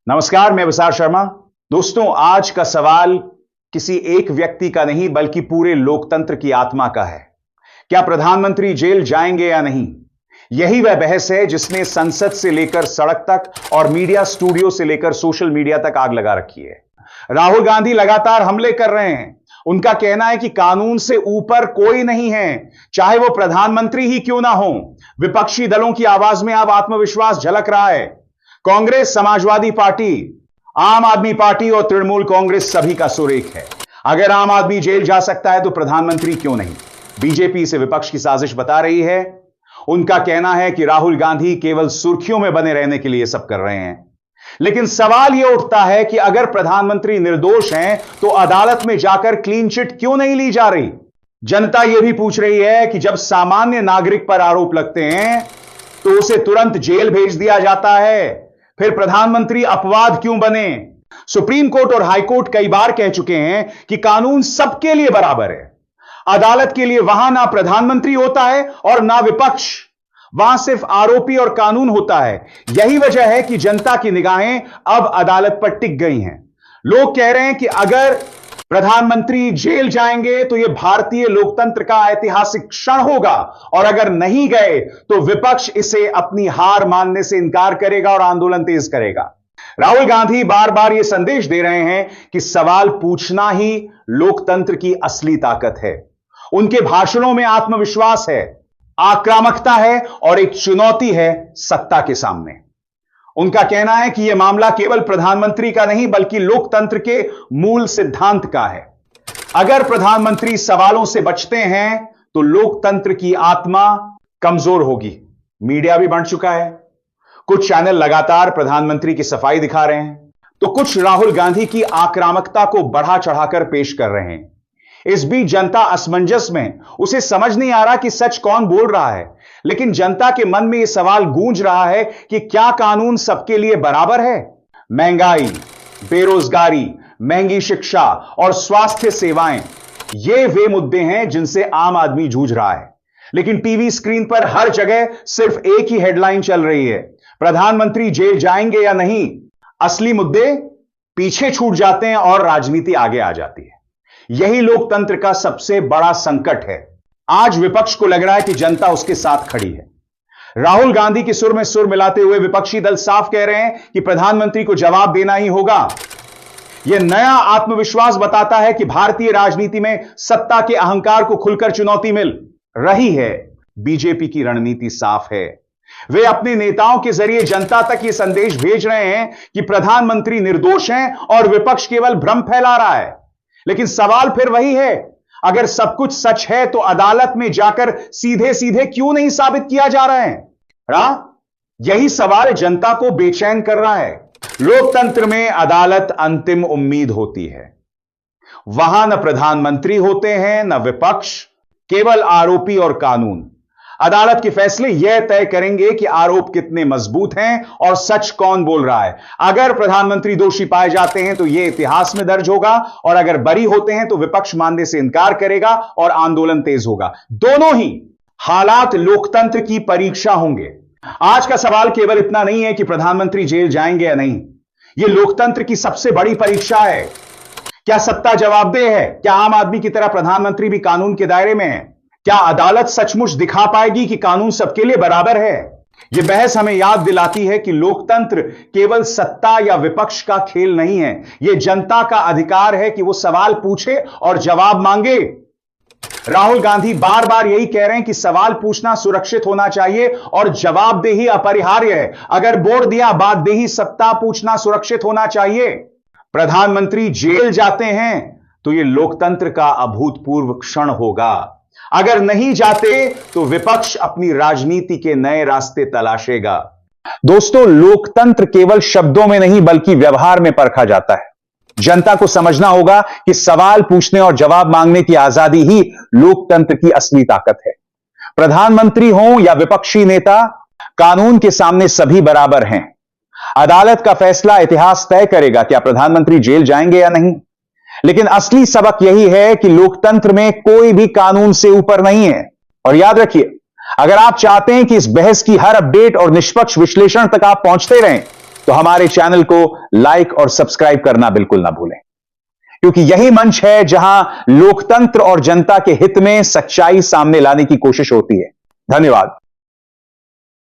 नमस्कार, मैं विशाल शर्मा। दोस्तों, आज का सवाल किसी एक व्यक्ति का नहीं बल्कि पूरे लोकतंत्र की आत्मा का है। क्या प्रधानमंत्री जेल जाएंगे या नहीं? यही वह बहस है जिसने संसद से लेकर सड़क तक और मीडिया स्टूडियो से लेकर सोशल मीडिया तक आग लगा रखी है। राहुल गांधी लगातार हमले कर रहे हैं। उनका कहना है कि कानून से ऊपर कोई नहीं है, चाहे वो प्रधानमंत्री ही क्यों ना हो। विपक्षी दलों की आवाज में अब आत्मविश्वास झलक रहा है। कांग्रेस, समाजवादी पार्टी, आम आदमी पार्टी और तृणमूल कांग्रेस सभी का सुर एक है। अगर आम आदमी जेल जा सकता है तो प्रधानमंत्री क्यों नहीं? बीजेपी इसे विपक्ष की साजिश बता रही है। उनका कहना है कि राहुल गांधी केवल सुर्खियों में बने रहने के लिए सब कर रहे हैं। लेकिन सवाल यह उठता है कि अगर प्रधानमंत्री निर्दोष हैं तो अदालत में जाकर क्लीन चिट क्यों नहीं ली जा रही? जनता यह भी पूछ रही है कि जब सामान्य नागरिक पर आरोप लगते हैं तो उसे तुरंत जेल भेज दिया जाता है, फिर प्रधानमंत्री अपवाद क्यों बने? सुप्रीम कोर्ट और हाई कोर्ट कई बार कह चुके हैं कि कानून सबके लिए बराबर है। अदालत के लिए वहां ना प्रधानमंत्री होता है और ना विपक्ष, वहां सिर्फ आरोपी और कानून होता है। यही वजह है कि जनता की निगाहें अब अदालत पर टिक गई हैं। लोग कह रहे हैं कि अगर प्रधानमंत्री जेल जाएंगे तो यह भारतीय लोकतंत्र का ऐतिहासिक क्षण होगा, और अगर नहीं गए तो विपक्ष इसे अपनी हार मानने से इनकार करेगा और आंदोलन तेज करेगा। राहुल गांधी बार बार यह संदेश दे रहे हैं कि सवाल पूछना ही लोकतंत्र की असली ताकत है। उनके भाषणों में आत्मविश्वास है, आक्रामकता है और एक चुनौती है सत्ता के सामने। उनका कहना है कि यह मामला केवल प्रधानमंत्री का नहीं बल्कि लोकतंत्र के मूल सिद्धांत का है। अगर प्रधानमंत्री सवालों से बचते हैं तो लोकतंत्र की आत्मा कमजोर होगी। मीडिया भी बढ़ चुका है। कुछ चैनल लगातार प्रधानमंत्री की सफाई दिखा रहे हैं तो कुछ राहुल गांधी की आक्रामकता को बढ़ा चढ़ाकर पेश कर रहे हैं। इस बीच जनता असमंजस में, उसे समझ नहीं आ रहा कि सच कौन बोल रहा है। लेकिन जनता के मन में यह सवाल गूंज रहा है कि क्या कानून सबके लिए बराबर है? महंगाई, बेरोजगारी, महंगी शिक्षा और स्वास्थ्य सेवाएं, ये वे मुद्दे हैं जिनसे आम आदमी जूझ रहा है। लेकिन टीवी स्क्रीन पर हर जगह सिर्फ एक ही हेडलाइन चल रही है, प्रधानमंत्री जेल जाएंगे या नहीं। असली मुद्दे पीछे छूट जाते हैं और राजनीति आगे आ जाती है। यही लोकतंत्र का सबसे बड़ा संकट है। आज विपक्ष को लग रहा है कि जनता उसके साथ खड़ी है। राहुल गांधी के सुर में सुर मिलाते हुए विपक्षी दल साफ कह रहे हैं कि प्रधानमंत्री को जवाब देना ही होगा। यह नया आत्मविश्वास बताता है कि भारतीय राजनीति में सत्ता के अहंकार को खुलकर चुनौती मिल रही है। बीजेपी की रणनीति साफ है। वे अपने नेताओं के जरिए जनता तक यह संदेश भेज रहे हैं कि प्रधानमंत्री निर्दोष हैं और विपक्ष केवल भ्रम फैला रहा है। लेकिन सवाल फिर वही है, अगर सब कुछ सच है तो अदालत में जाकर सीधे सीधे क्यों नहीं साबित किया जा रहा है? यही सवाल जनता को बेचैन कर रहा है। लोकतंत्र में अदालत अंतिम उम्मीद होती है। वहां न प्रधानमंत्री होते हैं न विपक्ष, केवल आरोपी और कानून। अदालत के फैसले यह तय करेंगे कि आरोप कितने मजबूत हैं और सच कौन बोल रहा है। अगर प्रधानमंत्री दोषी पाए जाते हैं तो यह इतिहास में दर्ज होगा, और अगर बरी होते हैं तो विपक्ष मानने से इनकार करेगा और आंदोलन तेज होगा। दोनों ही हालात लोकतंत्र की परीक्षा होंगे। आज का सवाल केवल इतना नहीं है कि प्रधानमंत्री जेल जाएंगे या नहीं। यह लोकतंत्र की सबसे बड़ी परीक्षा है। क्या सत्ता जवाबदेह है? क्या आम आदमी की तरह प्रधानमंत्री भी कानून के दायरे में है? क्या अदालत सचमुच दिखा पाएगी कि कानून सबके लिए बराबर है? यह बहस हमें याद दिलाती है कि लोकतंत्र केवल सत्ता या विपक्ष का खेल नहीं है। यह जनता का अधिकार है कि वो सवाल पूछे और जवाब मांगे। राहुल गांधी बार बार यही कह रहे हैं कि सवाल पूछना सुरक्षित होना चाहिए और जवाबदेही अपरिहार्य है। अगर बोल दिया बात देही, सत्ता पूछना सुरक्षित होना चाहिए। प्रधानमंत्री जेल जाते हैं तो यह लोकतंत्र का अभूतपूर्व क्षण होगा। अगर नहीं जाते तो विपक्ष अपनी राजनीति के नए रास्ते तलाशेगा। दोस्तों, लोकतंत्र केवल शब्दों में नहीं बल्कि व्यवहार में परखा जाता है। जनता को समझना होगा कि सवाल पूछने और जवाब मांगने की आजादी ही लोकतंत्र की असली ताकत है। प्रधानमंत्री हो या विपक्षी नेता, कानून के सामने सभी बराबर हैं। अदालत का फैसला इतिहास तय करेगा क्या प्रधानमंत्री जेल जाएंगे या नहीं। लेकिन असली सबक यही है कि लोकतंत्र में कोई भी कानून से ऊपर नहीं है। और याद रखिए, अगर आप चाहते हैं कि इस बहस की हर अपडेट और निष्पक्ष विश्लेषण तक आप पहुंचते रहें तो हमारे चैनल को लाइक और सब्सक्राइब करना बिल्कुल ना भूलें, क्योंकि यही मंच है जहां लोकतंत्र और जनता के हित में सच्चाई सामने लाने की कोशिश होती है। धन्यवाद।